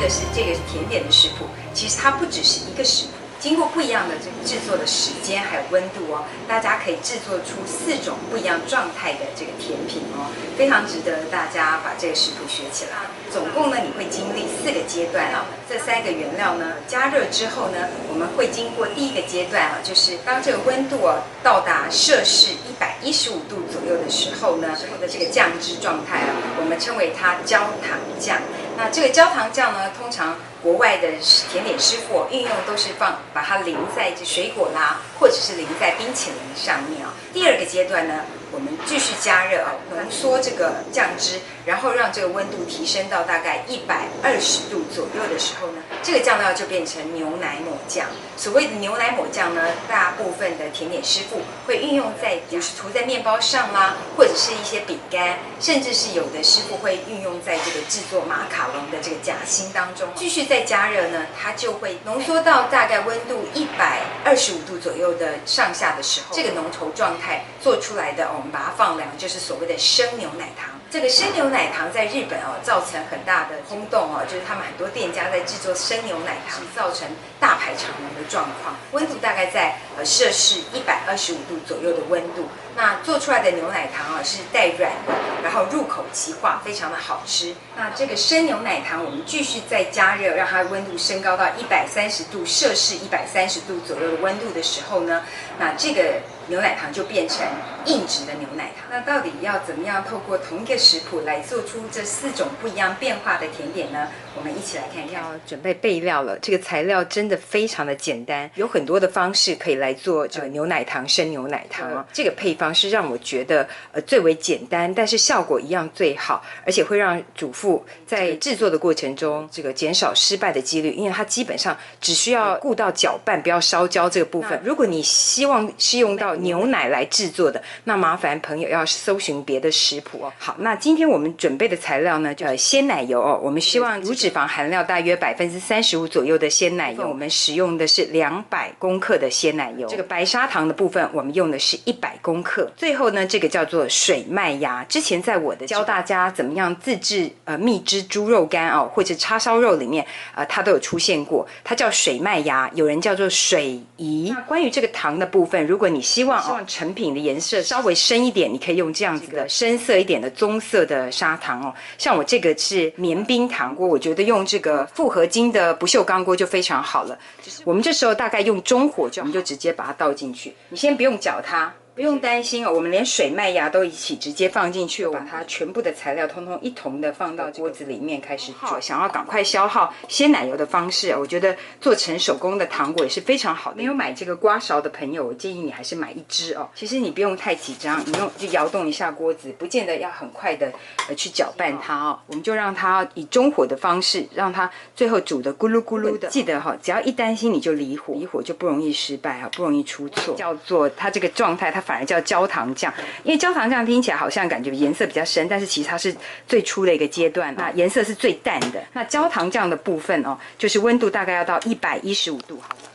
的是这个甜点的食谱，其实它不只是一个食谱。经过不一样的这个制作的时间还有温度哦，大家可以制作出4种不一样状态的这个甜品哦，非常值得大家把这个食谱学起来。总共呢，你会经历4个阶段啊。这3个原料呢加热之后呢，我们会经过第一个阶段啊，就是当这个温度哦到达摄氏115度左右的时候呢，之后的这个酱汁状态啊，我们称为它焦糖酱。那这个焦糖酱呢，通常国外的甜点师傅运用都是把它淋在这水果啦，或者是淋在冰淇淋上面啊。第2个阶段呢，我们继续加热啊，浓缩这个酱汁，然后让这个温度提升到大概120度左右的时候呢，这个酱料就变成牛奶抹酱。所谓的牛奶抹酱呢，大部分的甜点师傅会运用在就是涂在面包上啦，或者是一些饼干，甚至是有的师傅会运用在这个制作马卡龙的这个夹心当中。继续再加热呢，它就会浓缩到大概温度125度左右的上下的时候，这个浓稠状态做出来的，我们把它放凉，就是所谓的生牛奶糖。这个生牛奶糖在日本哦，造成很大的轰动哦，就是他们很多店家在制作生牛奶糖，造成大排长龙的状况。温度大概在摄氏125度左右的温度，那做出来的牛奶糖啊是带软的，然后入口即化，非常的好吃。那这个生牛奶糖我们继续再加热，让它温度升高到130度，摄氏130度左右的温度的时候呢，那这个牛奶糖就变成硬质的牛奶糖。那到底要怎么样透过同一个食谱来做出这4种不一样变化的甜点呢？我们一起来看看。要准备备料了，这个材料真的非常的简单，有很多的方式可以来做这个牛奶糖、生牛奶糖。这个配方是让我觉得最为简单，但是效果一样最好，而且会让主妇在制作的过程中这个减少失败的几率，因为它基本上只需要顾到搅拌，不要烧焦这个部分。如果你希望是用到牛奶来制作的，那麻烦朋友要搜寻别的食谱哦。好，那今天我们准备的材料呢，鲜奶油哦，我们希望乳脂肪含量大约35%左右的鲜奶油，我们使用的是200公克的鲜奶油。这个白砂糖的部分，我们用的是100公克。最后呢，这个叫做水麦芽，之前在我的教大家怎么样自制蜜汁猪肉干哦，或者叉烧肉里面它都有出现过，它叫水麦芽，有人叫做水饴。那关于这个糖的部分，如果你希望成品的颜色稍微深一点，你可以用这样子的深色一点的棕色的砂糖哦。像我这个是绵冰糖锅，我觉得用这个复合金的不锈钢锅就非常好了。我们这时候大概用中火，我们就直接把它倒进去，你先不用搅它。不用担心哦，我们连水麦芽都一起直接放进去，把它全部的材料通通一同的放到锅子里面开始做。想要赶快消耗鲜奶油的方式，我觉得做成手工的糖果也是非常好的。没有买这个刮勺的朋友，我建议你还是买1支哦。其实你不用太紧张，你就摇动一下锅子，不见得要很快的去搅拌它哦。我们就让它以中火的方式，让它最后煮的咕噜咕噜的。记得只要一担心你就离火，离火就不容易失败不容易出错。叫做它这个状态，它反而叫焦糖酱，因为焦糖酱听起来好像感觉颜色比较深，但是其实它是最初的一个阶段，那颜色是最淡的。那焦糖酱的部分哦，就是温度大概要到115度。好了，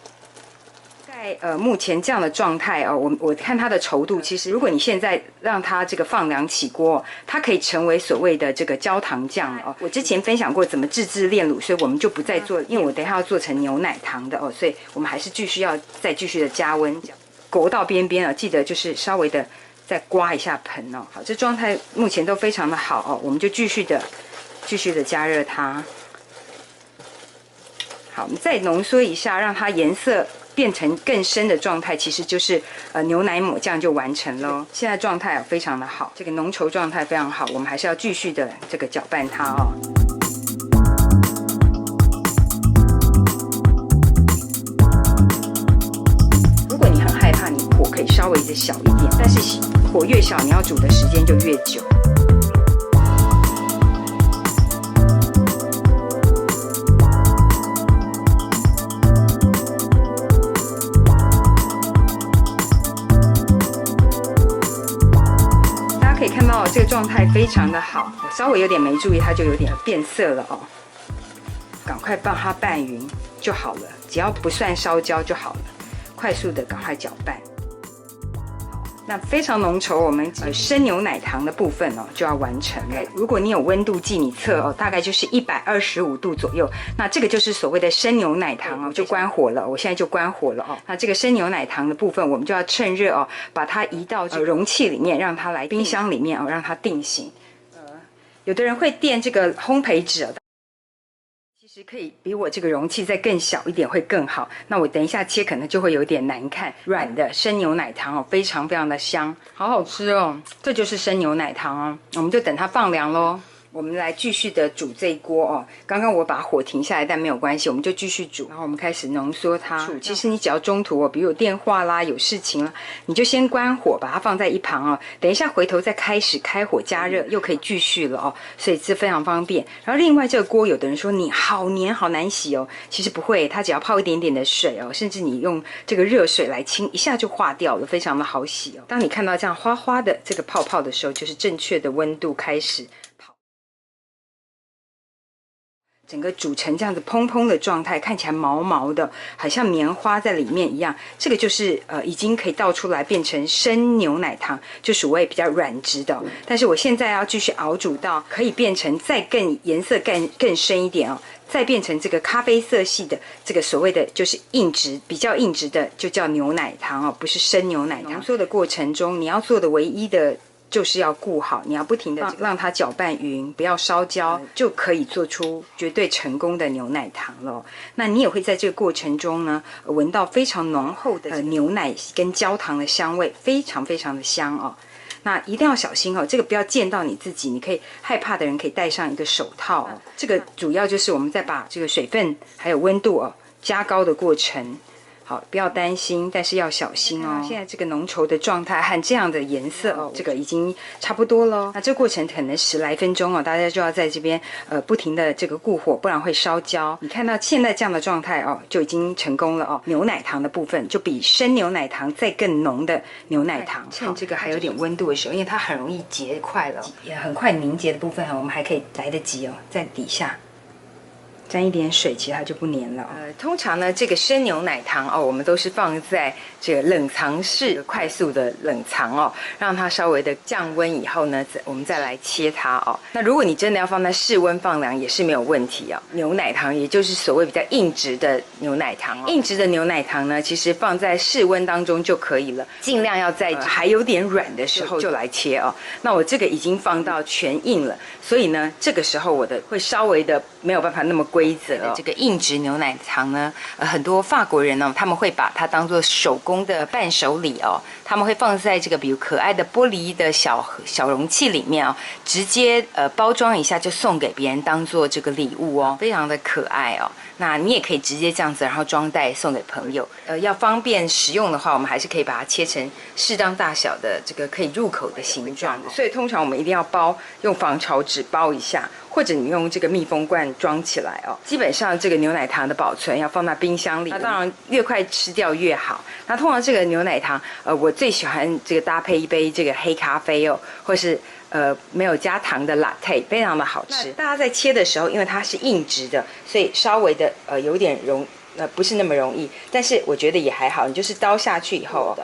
在目前这样的状态哦，我看它的稠度，其实如果你现在让它这个放凉起锅，它可以成为所谓的这个焦糖酱哦。我之前分享过怎么自制炼乳，所以我们就不再做，因为我等一下要做成牛奶糖的哦，所以我们还是继续的加温。勾到边边啊，记得就是稍微的再刮一下盆哦。好，这状态目前都非常的好哦，我们就继续的加热它。好，我们再浓缩一下，让它颜色变成更深的状态，其实就是牛奶抹酱就完成咯。现在状态非常的好，这个浓稠状态非常好，我们还是要继续的这个搅拌它哦。火可以稍微的小一点，但是火越小，你要煮的时间就越久。大家可以看到这个状态非常的好，我稍微有点没注意，它就有点变色了哦。赶快帮它拌匀就好了，只要不算烧焦就好了。快速的赶快搅拌。那非常浓稠，我们生牛奶糖的部分哦就要完成了。如果你有温度计，你测哦，大概就是125度左右。那这个就是所谓的生牛奶糖哦，就关火了。我现在就关火了哦。那这个生牛奶糖的部分，我们就要趁热哦，把它移到容器里面，让它来冰箱里面哦，让它定型。有的人会垫这个烘焙纸哦。其实可以比我这个容器再更小一点会更好。那我等一下切可能就会有点难看。软的生牛奶糖哦，非常非常的香，好好吃哦。这就是生牛奶糖哦，我们就等它放凉咯。我们来继续的煮这一锅哦。刚刚我把火停下来，但没有关系，我们就继续煮。然后我们开始浓缩它。其实你只要中途哦，比如有电话啦、有事情啦，你就先关火，把它放在一旁哦。等一下回头再开始开火加热，又可以继续了哦。所以这非常方便。然后另外这个锅，有的人说你好黏好难洗哦，其实不会，它只要泡一点点的水哦，甚至你用这个热水来清，一下就化掉了，非常的好洗哦。当你看到这样花花的这个泡泡的时候，就是正确的温度开始。整个煮成这样子蓬蓬的状态，看起来毛毛的，好像棉花在里面一样。这个就是已经可以倒出来变成生牛奶糖，就属于比较软质的。但是我现在要继续熬煮到可以变成再更颜色更深一点哦，再变成这个咖啡色系的这个所谓的就是硬质比较硬质的，就叫牛奶糖哦，不是生牛奶糖。浓缩的过程中，你要做的唯一的就是要顾好，你要不停的让它搅拌匀，不要烧焦，就可以做出绝对成功的牛奶糖了。那你也会在这个过程中呢，闻到非常浓厚的牛奶跟焦糖的香味，非常非常的香哦。那一定要小心哦，这个不要溅到你自己，你可以害怕的人可以戴上一个手套哦。这个主要就是我们在把这个水分还有温度哦加高的过程。好，不要担心，但是要小心哦。现在这个浓稠的状态和这样的颜色哦，这个已经差不多了。那这个过程可能10来分钟哦，大家就要在这边不停的这个顾火，不然会烧焦。你看到现在这样的状态哦，就已经成功了哦。牛奶糖的部分就比生牛奶糖再更浓的牛奶糖。趁这个还有点温度的时候，因为它很容易结块了，也很快凝结的部分，我们还可以来得及哦，在底下沾一点水，其实它就不粘了。通常呢，这个生牛奶糖哦，我们都是放在这个冷藏室快速的冷藏哦，让它稍微的降温以后呢，我们再来切它哦。那如果你真的要放在室温放凉也是没有问题哦。牛奶糖也就是所谓比较硬质的牛奶糖哦，硬质的牛奶糖呢，其实放在室温当中就可以了，尽量要在还有点软的时候就来切哦。那我这个已经放到全硬了，所以呢，这个时候我的会稍微的没有办法那么规则哦。这个硬质牛奶糖呢，很多法国人呢，他们会把它当做手工的伴手礼哦，他们会放在这个比如可爱的玻璃的小容器里面哦，直接包装一下就送给别人当做这个礼物哦，非常的可爱哦。那你也可以直接这样子，然后装袋送给朋友。要方便食用的话，我们还是可以把它切成适当大小的这个可以入口的形状。所以通常我们一定要包，用防潮纸包一下，或者你用这个密封罐装起来哦。基本上这个牛奶糖的保存要放在冰箱里，那当然越快吃掉越好。那通常这个牛奶糖，我最喜欢这个搭配一杯这个黑咖啡哦，或是没有加糖的 latte， 非常的好吃。大家在切的时候，因为它是硬质的，所以稍微的有点不是那么容易，但是我觉得也还好。你就是刀下去以后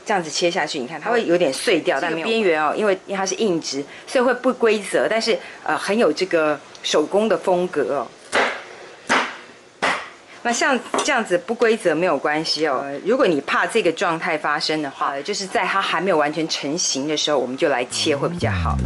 这样子切下去，你看它会有点碎掉，但没有边缘哦，因为它是硬质，所以会不规则，但是很有这个手工的风格哦。那像这样子不规则没有关系哦。如果你怕这个状态发生的话，就是在它还没有完全成型的时候，我们就来切会比较好。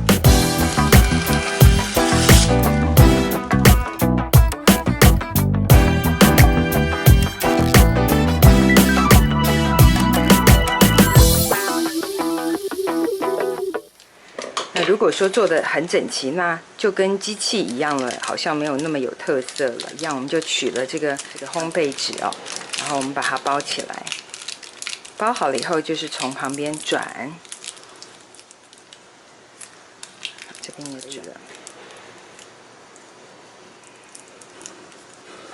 如果说做得很整齐，那就跟机器一样了，好像没有那么有特色了。一样，我们就取了这个烘焙纸哦，然后我们把它包起来。包好了以后，就是从旁边转，这边也举了。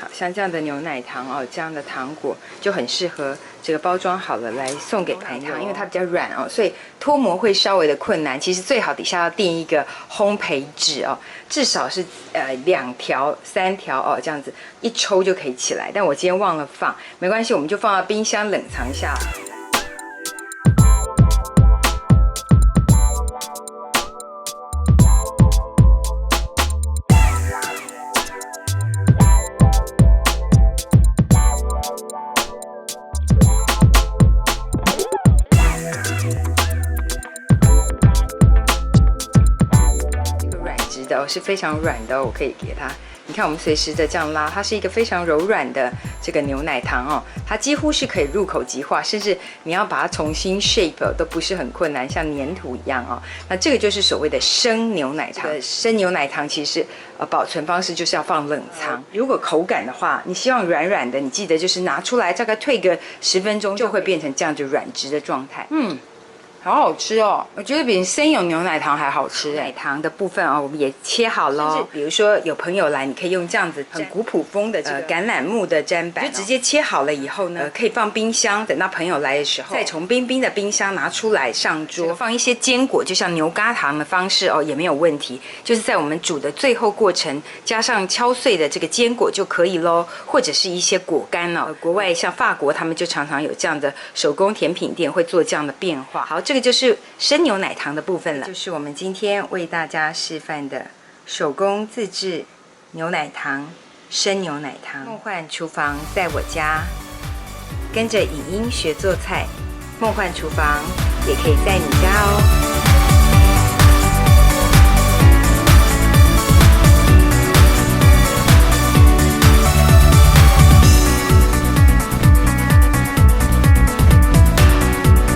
好像这样的牛奶糖哦，这样的糖果就很适合这个包装好了来送给朋友，因为它比较软哦，所以脱模会稍微的困难。其实最好底下要垫一个烘焙纸哦，至少是2条、3条哦，这样子一抽就可以起来。但我今天忘了放，没关系，我们就放到冰箱冷藏下来。哦，是非常软的哦，我可以给它。你看，我们随时的这样拉，它是一个非常柔软的这个牛奶糖哦，它几乎是可以入口即化，甚至你要把它重新 shape 都不是很困难，像粘土一样哦。那这个就是所谓的生牛奶糖。生牛奶糖其实保存方式就是要放冷藏。如果口感的话，你希望软软的，你记得就是拿出来大概退个10分钟，就会变成这样子软质的状态。好好吃哦！我觉得比生有牛奶糖还好吃。奶糖的部分哦，我们也切好了。比如说有朋友来，你可以用这样子很古朴风的这个橄榄木的砧板，就直接切好了以后呢，可以放冰箱，等到朋友来的时候，再从冰冰的冰箱拿出来上桌，放一些坚果，就像牛轧糖的方式哦，也没有问题。就是在我们煮的最后过程，加上敲碎的这个坚果就可以咯，或者是一些果干哦。国外像法国，他们就常常有这样的手工甜品店会做这样的变化。好，这个就是生牛奶糖的部分了，就是我们今天为大家示范的手工自制牛奶糖、生牛奶糖。梦幻厨房在我家，跟着影音学做菜，梦幻厨房也可以在你家哦。